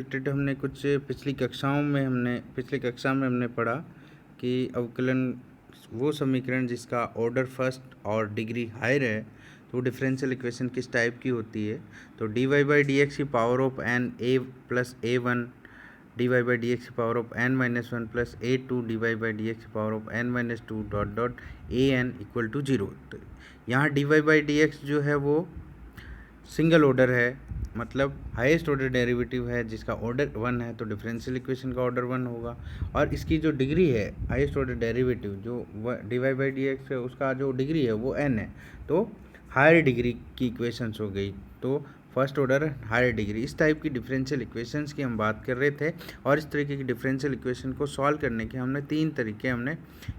Related हमने कुछ पिछली कक्षा में हमने पढ़ा कि अवकलन वो समीकरण जिसका ऑर्डर फर्स्ट और डिग्री हायर है तो डिफरेंशियल इक्वेशन किस टाइप की होती है। तो d y by d x की power of n a plus a one d y by d x की power of n minus one plus a two d y by d x की power of n minus two dot dot a n equal to zero. तो यहाँ d y by d x जो है वो single order है, मतलब highest order derivative है जिसका ऑर्डर वन है, तो डिफरेंशियल इक्वेशन का ऑर्डर वन होगा। और इसकी जो डिग्री है हाईएस्ट ऑर्डर डेरिवेटिव जो d y by d x है उसका जो डिग्री है वो एन है, तो हायर डिग्री की इक्वेशंस हो गई। तो फर्स्ट ऑर्डर हायर डिग्री, इस टाइप की डिफरेंशियल इक्वेशंस की हम बात कर रहे थे। और इस तरीके की डिफरेंशियल इक्वेशन को सॉल्व करने के हमने तीन तरीके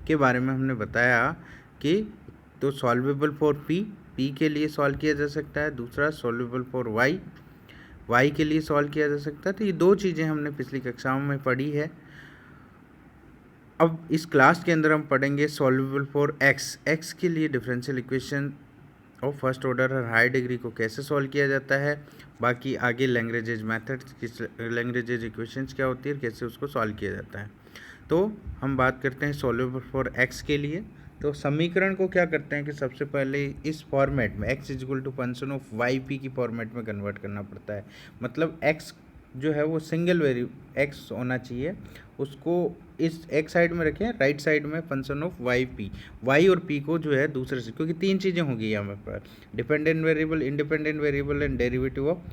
के बारे में हमने बताया कि तो सॉल्वेबल फॉर पी के लिए सॉल्व किया जा सकता है, दूसरा सॉल्वेबल फॉर वाई के लिए सॉल्व किया जा सकता है। तो ये दो चीज़ें हमने पिछली कक्षाओं में पढ़ी है। अब इस क्लास के अंदर हम पढ़ेंगे सॉल्वेबल फॉर एक्स के लिए डिफरेंशियल इक्वेशन और फर्स्ट ऑर्डर और हाई डिग्री को कैसे सॉल्व किया जाता है। बाकी आगे लैग्रेंज मेथड्स, लैग्रेंज इक्वेशंस क्या होती है, कैसे उसको सॉल्व किया जाता है। तो हम बात करते हैं सॉल्वेबल फॉर एक्स के लिए। तो समीकरण को क्या करते हैं कि सबसे पहले इस फॉर्मेट में x equal to function of y p की फॉर्मेट में कन्वर्ट करना पड़ता है। मतलब x जो है वो सिंगल x होना चाहिए, उसको इस एक साइड में रखें, राइट साइड में function of y p, y और पी को जो है दूसरे से, क्योंकि तीन चीज़ें होंगी यहाँ पर, dependent variable, independent variable and derivative of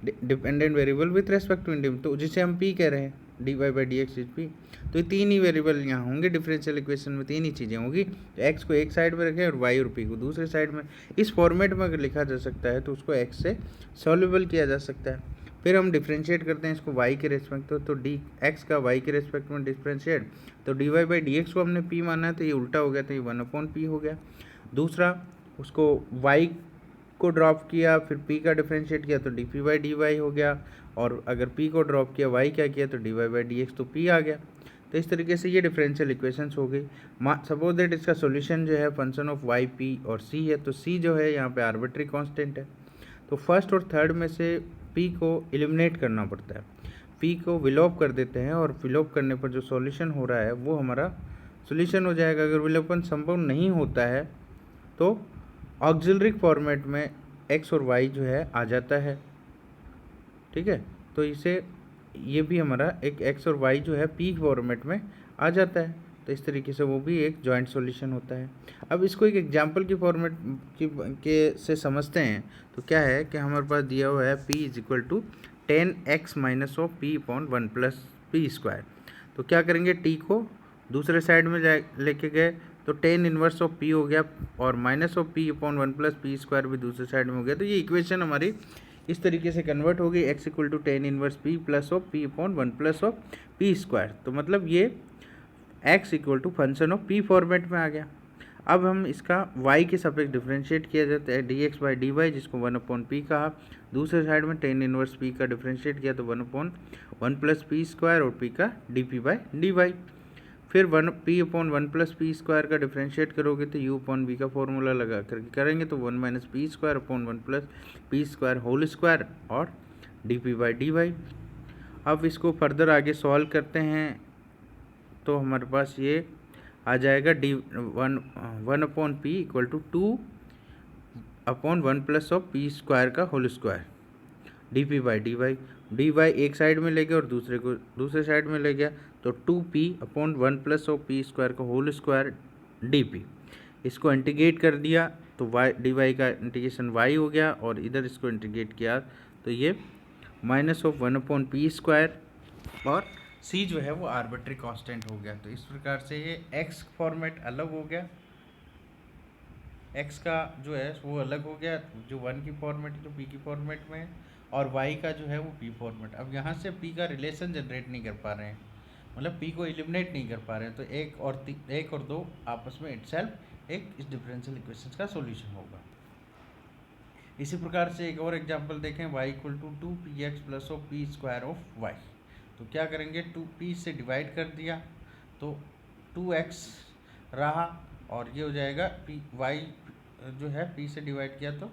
dependent variable with respect to independent, तो जिसे हम पी कह रहे हैं, d y by d x is p. तो ये तीन ही वेरिएबल यहाँ होंगे डिफरेंशियल इक्वेशन में, तीन ही चीज़ें होंगी। तो एक्स को एक साइड में रखें और वाई और पी को दूसरे साइड में। इस फॉर्मेट में अगर लिखा जा सकता है तो उसको एक्स से सॉल्वेबल किया जा सकता है। फिर हम डिफ्रेंशिएट करते हैं इसको वाई के रेस्पेक्ट, तो डी एक्स का वाई के रेस्पेक्ट में डिफ्रेंशिएट, तो d y by d x को हमने पी माना है तो ये उल्टा हो गया, तो ये वन अपॉन पी हो गया। दूसरा, उसको वाई को ड्रॉप किया, फिर p का डिफरेंशिएट किया तो d p by d y हो गया। और अगर p को ड्रॉप किया, y क्या किया, तो d y by d x, तो p आ गया। तो इस तरीके से ये डिफरेंशियल इक्वेशंस हो गई। सपोज दैट इसका सॉल्यूशन जो है फंक्शन ऑफ y p और c है, तो c जो है यहाँ पे आर्बिट्री कांस्टेंट है। तो फर्स्ट और थर्ड में से p को एलिमिनेट करना पड़ता है, p को विलोप कर देते हैं, और विलोप करने पर जो सॉल्यूशन हो रहा है वो हमारा सॉल्यूशन हो जाएगा। अगर विलोपन संभव नहीं होता है तो ऑक्सिलरी फॉर्मेट में x और y जो है आ जाता है, ठीक है। तो इसे ये भी हमारा एक x और y जो है p फॉर्मेट में आ जाता है, तो इस तरीके से वो भी एक जॉइंट सॉल्यूशन होता है। अब इसको एक एग्जांपल की फॉर्मेट के से समझते हैं। तो क्या है कि हमारे पास दिया हुआ है p is equal to 10x minus of p upon one plus p square. तो क्या करेंगे, t को दूसरे साइड में लेके गए तो 10 इनवर्स ऑफ p हो गया, और minus of p upon one plus p square भी दूसरे साइड में हो गया। तो ये इक्वेशन हमारी इस तरीके से कन्वर्ट हो गई, x equal to 10 inverse p plus of p upon one plus of p square. तो मतलब ये x equal to function of p format में आ गया। अब हम इसका y के सापेक्ष डिफरेंशिएट किया जाता है d x by d y, जिसको वन अपॉन पी कहा। दूसरे साइड में 10 इनवर्स p का डिफरेंशिएट किया तो one upon one plus p square और p का d p by d y. फिर one p upon one plus p square का डिफरेंशिएट करोगे तो u अपॉन b का फॉर्मूला लगा करके करेंगे तो one minus p square upon one plus p square whole square और d p by d y. अब इसको फर्दर आगे सॉल्व करते हैं तो हमारे पास ये आ जाएगा one upon p equal to 2 upon one plus of p square का whole square d p by d y एक साइड में ले गया और दूसरे को दूसरे साइड में ले गया, तो 2p upon one plus of p square का होल स्क्वायर डी पी। इसको इंटीग्रेट कर दिया तो y डी वाई का इंटीग्रेशन y हो गया, और इधर इसको इंटीग्रेट किया तो ये minus of one upon P square, और c जो है वो आर्बिट्री कांस्टेंट हो गया। तो इस प्रकार से ये x फॉर्मेट अलग हो गया, x का जो है वो अलग हो गया, जो 1 की फॉर्मेट जो p की फॉर्मेट में है, और y का जो है वो p फॉर्मेट। अब यहाँ से p का रिलेशन जनरेट नहीं कर पा रहे हैं, मतलब p को एलिमिनेट नहीं कर पा रहे हैं, तो एक और दो आपस में इटसेल्फ एक इस डिफरेंशियल इक्वेशन का सॉल्यूशन होगा। इसी प्रकार से एक और एग्जांपल देखें, y equal to 2px plus of p square of y। तो क्या करेंगे, 2p से डिवाइड कर दिया तो 2x रहा, और ये हो जाएगा y जो है p से डिवाइड किया तो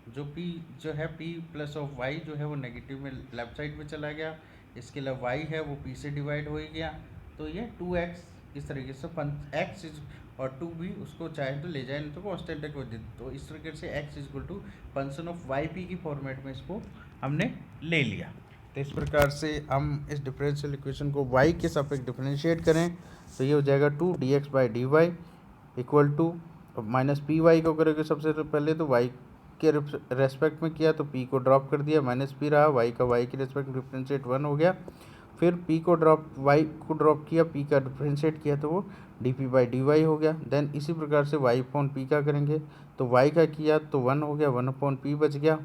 जो p जो है p प्लस ऑफ y जो है वो नेगेटिव में लेफ्ट साइड में चला गया, इसके अलावा y है वो p से डिवाइड हो ही गया, तो ये 2x इस तरीके से x इज और 2 भी उसको चाहे तो ले जाए, नहीं तो कांस्टेंट को दे, तो इस तरीके से x equal to function of y p की फॉर्मेट में इसको हमने ले लिया। तो इस प्रकार से हम इस डिफरेंशियल इक्वेशन को y के सापेक्ष डिफरेंशिएट करें तो ये हो जाएगा 2 dx/dy equal to minus p y को करोगे सबसे पहले तो y के रेस्पेक्ट में किया तो p को ड्रॉप कर दिया, माइनस पी रहा, y का y के रेस्पेक्ट में डिफरेंशिएट 1 हो गया, फिर p को y को ड्रॉप किया, p का डिफरेंशिएट किया तो वो dp/dy हो गया। देन इसी प्रकार से y अपॉन p का करेंगे तो y का किया तो 1 हो गया, 1/p बच गया,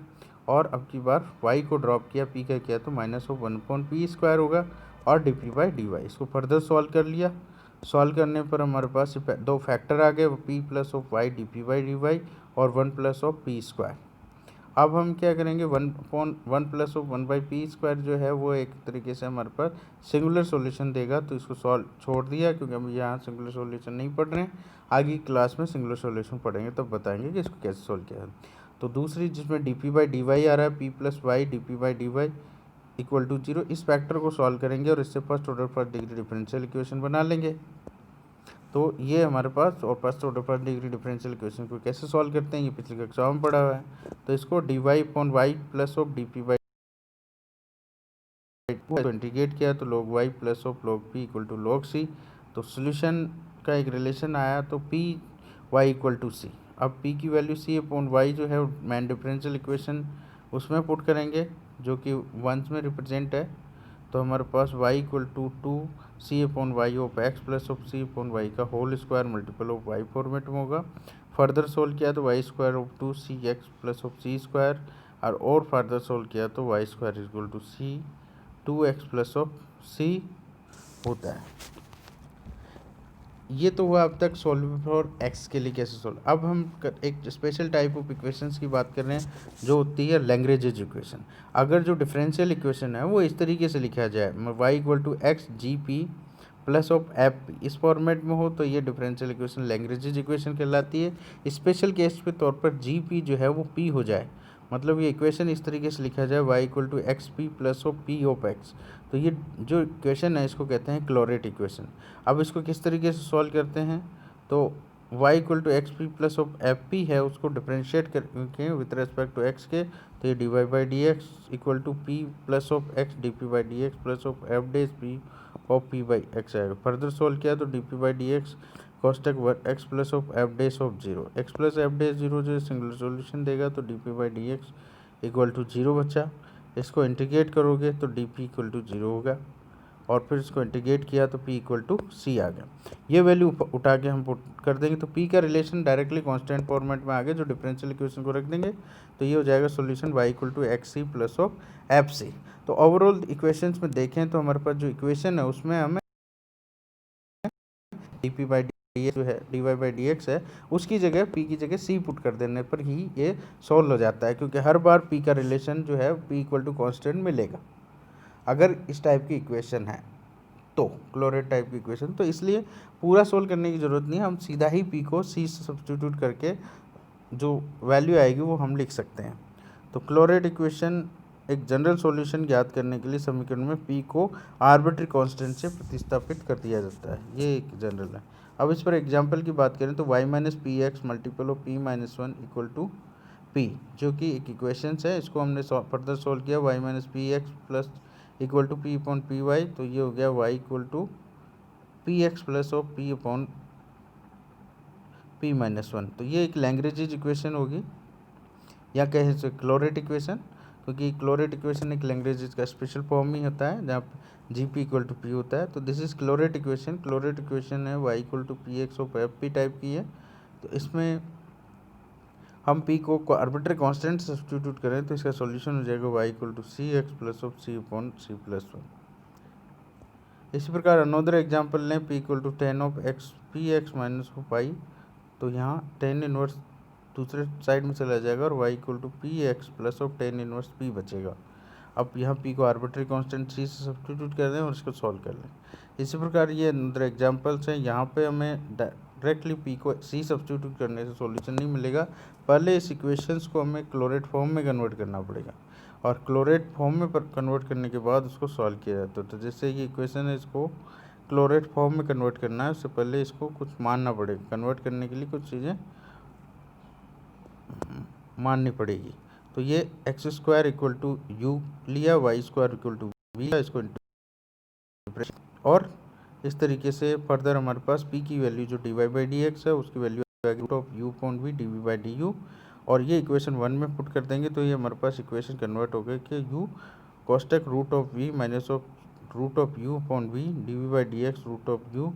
और अब की बार y को ड्रॉप किया, p का किया तो माइनस ऑफ 1/p² होगा और dp/dy। इसको फर्दर सॉल्व कर लिया, सॉल्व करने पर हमारे पास दो फैक्टर आ गए, p plus of y dp/dy और 1 प्लस ऑफ p²। अब हम क्या करेंगे, 1 प्लस ऑफ 1/p² जो है वो एक तरीके से हमारे पास सिंगुलर सॉल्यूशन देगा, तो इसको सॉल्व छोड़ दिया क्योंकि हम यहाँ सिंगुलर सॉल्यूशन नहीं पढ़ रहे हैं, आगे क्लास में सिंगुलर सॉल्यूशन पढ़ेंगे तब बताएंगे कि इसको कैसे सॉल्व किया है। तो दूसरी जिसमें dp/dy आ रहा है p plus y dp/dy equal to 0, इस फैक्टर को सॉल्व करेंगे और इससे first order first degree differential equation बना लेंगे। तो ये हमारे पास, और first order first degree differential equation को कैसे सॉल्व करते हैं ये पिछले कक्षा में पढ़ा हुआ है। तो इसको dy/y प्लस ऑफ dp/2 को इंटीग्रेट किया तो log y plus of log p equal to log c, तो सोल्यूशन का एक रिलेशन आया तो p y equal to c। अब p की वैल्यू c/y जो है मेन डिफरेंशियल इक्वेशन उसमें पुट करेंगे जो कि वंस में रिप्रेजेंट है, तो हमारे पास y equal to 2c/y of x plus of c/y का whole square multiple of y format में होगा। फर्दर सोल्व किया तो y² of 2cx plus of c² और फर्दर सोल्व किया तो y² equal to c 2x plus of c होता है। ये तो हुआ अब तक सॉल्व फॉर x के लिए कैसे सॉल्व। अब हम एक स्पेशल टाइप ऑफ इक्वेशंस की बात कर रहे हैं जो होती है लैग्रेंजेज इक्वेशन। अगर जो डिफरेंशियल इक्वेशन है वो इस तरीके से लिखा जाए y equal to x g p plus of f p, इस फॉर्मेट में हो तो ये डिफरेंशियल इक्वेशन लैग्रेंजेज इक्वेशन कहलाती है। स्पेशल केस के तौर पर जी पी जो है वो p हो जाए, मतलब ये इक्वेशन इस तरीके से लिखा जाए y equal to x p plus of p of x, तो ये जो इक्वेशन है इसको कहते हैं क्लोरेट इक्वेशन। अब इसको किस तरीके से सॉल्व करते हैं, तो y equal to x p plus of f p है उसको डिफरेंशिएट करके विथ रेस्पेक्ट टू x के, तो ये dy/dx equal to p plus of x dp/dx plus of f dash p of p/x आएगा। फर्दर सॉल्व किया तो dp/dx cos x plus of f dash of 0, x plus f dash 0 जो singular solution देगा तो dp/dx equal to 0 बचा। इसको integrate करोगे तो dp इक्वल टू 0 होगा, और फिर इसको इंटीग्रेट किया तो p इक्वल टू c आ गया। ये वैल्यू उठा के हम पुट कर देंगे तो p का रिलेशन डायरेक्टली कांस्टेंट फॉर्मेट में आ गया, जो डिफरेंशियल इक्वेशन को रख देंगे तो ये हो जाएगा solution y equal to x c plus of f c. तो ओवरऑल इक्वेशंस में देखें तो हमारे पास जो इक्वेशन है उसमें हमें dp/dx जो है dy/dx है उसकी जगह p की जगह c पुट कर देने पर ही ये सॉल्व हो जाता है, क्योंकि हर बार p का रिलेशन जो है p इक्वल टू कॉन्स्टेंट मिलेगा अगर इस टाइप की इक्वेशन है तो, क्लोरेट टाइप की इक्वेशन। तो इसलिए पूरा सोल्व करने की ज़रूरत नहीं, हम सीधा ही p को c से सब्स्टिट्यूट करके जो वैल्यू आएगी वो हम लिख सकते हैं। तो क्लोरेट इक्वेशन एक जनरल सॉल्यूशन ज्ञात करने के लिए समीकरण में p को आर्बिट्री कांस्टेंट से प्रतिस्थापित कर दिया जाता है, ये एक जनरल है। अब इस पर एग्जांपल की बात करें तो y minus p x multiple of p minus 1 equal to p, जो कि एक इक्वेशंस है, इसको हमने फर्दर सोल्व किया y minus p x plus equal to p upon p y, तो ये हो गया y equal to p x plus of p upon p minus 1। तो ये एक लैग्रेंजेज इक्वेशन होगी या कहे तो क्लोरेट इक्वेशन, क्योंकि क्लोरेट इक्वेशन एक लैग्रेंजेज का स्पेशल फॉर्म ही होता है जहाँ g p equal to p होता है। तो this is Clairaut equation. Clairaut equation है y equal to p x of f p type की है। तो इसमें हम p को आर्बिट्री कांस्टेंट सब्स्टिट्यूट करें तो इसका सॉल्यूशन हो जाएगा y equal to c x plus of c upon c plus 1। इसी प्रकार अनोदर एग्जाम्पल लें p equal to ten of x p x minus of y, तो यहाँ टेन इनवर्स दूसरे साइड में चला जाएगा और y equal to p x plus of ten inverse p बचेगा। अब यहाँ पी को आर्बिट्री कांस्टेंट सी से सब्स्टिट्यूट कर दें और इसको सॉल्व कर लें। इसी प्रकार ये अंदर एग्जांपल्स हैं, यहाँ पे हमें डायरेक्टली पी को सी सब्स्टिट्यूट करने से सॉल्यूशन नहीं मिलेगा, पहले इस इक्वेशंस को हमें क्लोरेट फॉर्म में कन्वर्ट करना पड़ेगा और क्लोरेट फॉर्म में कन्वर्ट करने के बाद उसको सॉल्व किया जाता है। तो जैसे ये इक्वेशन है, इसको क्लोरेट फॉर्म में कन्वर्ट करना है, उससे पहले इसको कुछ मानना पड़ेगा। कन्वर्ट करने के लिए कुछ चीज़ें माननी पड़ेगी। तो ये x square equal to u लिया, y square equal to v, इसको और इस तरीके से फर्दर हमारे पास p की वैल्यू जो dy बाई डी एक्स है उसकी value root of u upon v d v by d u, और ये इक्वेशन 1 में पुट कर देंगे तो ये हमारे पास इक्वेशन कन्वर्ट हो गई कि u कॉस्टेक root of v minus of root of u upon v d v by d x root of u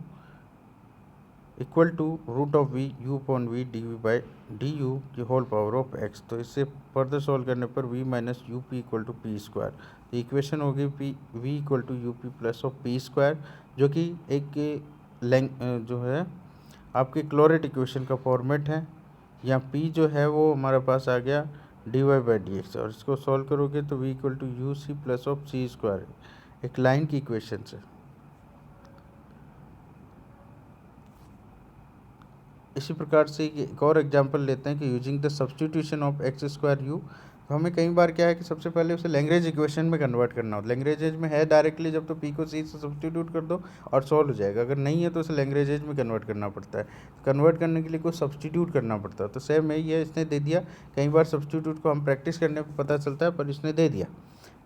equal to root of v u upon v d v by d u की whole power of x। तो इससे further solve करने पर v minus u p equal to p square, तो equation होगी p v equal to u p plus of p square, जो कि एक जो है आपके क्लोरेट इक्वेशन का फॉर्मेट है। यहाँ p जो है वो हमारे पास आ गया d y by d x, और इसको सॉल्व करोगे तो v equal to u c plus of c square, एक लाइन की इक्वेशन है। इसी प्रकार से एक और एग्जांपल लेते हैं कि using the substitution of x square you, तो हमें कई बार क्या है कि सबसे पहले उसे लैग्रेंज इक्वेशन में कन्वर्ट करना हो। लैग्रेंज में है डायरेक्टली जब तो पी को सी से सब्स्टिट्यूट कर दो और सॉल्व हो जाएगा, अगर नहीं है तो उसे लैग्रेंज में कन्वर्ट करना पड़ता है। कन्वर्ट करने के लिए कोई सब्स्टिट्यूट करना पड़ता है, तो सेम यही है, इसने दे दिया। कई बार सब्स्टिट्यूट को हम प्रैक्टिस करने पर पता चलता है, पर इसने दे दिया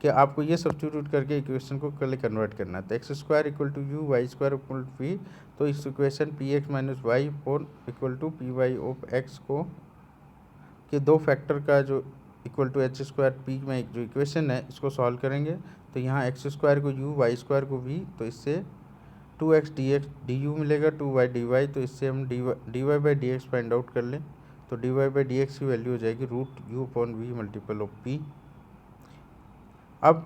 कि आपको ये सब्स्टिट्यूट करके इक्वेशन को पहले कन्वर्ट करना है। तो x square equal to u, y square equal to v, तो इस equation p x minus y four equal to p y of x को के दो फैक्टर का जो equal to h square p में एक जो इक्वेशन है इसको सॉल्व करेंगे। तो यहाँ एक्स स्क्वायर को यू, वाई स्क्वायर को वी, तो इससे 2x dx du मिलेगा, 2y dy, तो इससे हम dy by d x find out कर लें। तो dy बाई डी एक्स की वैल्यू हो जाएगी root u upon v multiple of p। अब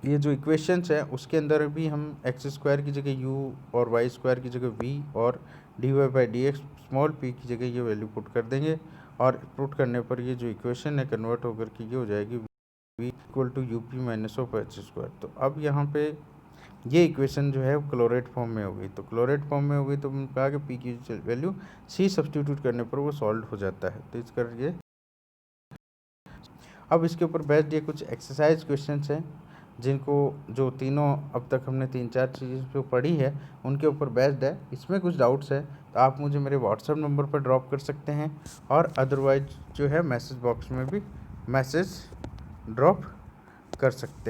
ये जो इक्वेशंस है उसके अंदर भी हम एक्स स्क्वायर की जगह u और वाई स्क्वायर की जगह v और dy by d x small p की जगह ये वैल्यू पुट कर देंगे, और पुट करने पर ये जो इक्वेशन है कन्वर्ट होकर के ये हो जाएगी v equal to u p minus of h square. तो अब यहाँ पे ये इक्वेशन जो है वो क्लोरेट फॉर्म में हो गई। तो क्लोरेट फॉर्म में हो गई तो हमने कहा कि पी की वैल्यू सी सब्स्टिट्यूट करने पर वो सॉल्व हो जाता है। तो इस करके अब इसके ऊपर बेस्ड ये कुछ एक्सरसाइज क्वेश्चंस हैं जिनको जो तीनों अब तक हमने 3-4 चीज़ें जो पढ़ी है उनके ऊपर बेस्ड है। इसमें कुछ डाउट्स है तो आप मुझे मेरे व्हाट्सएप नंबर पर ड्रॉप कर सकते हैं, और अदरवाइज जो है मैसेज बॉक्स में भी मैसेज ड्रॉप कर सकते हैं।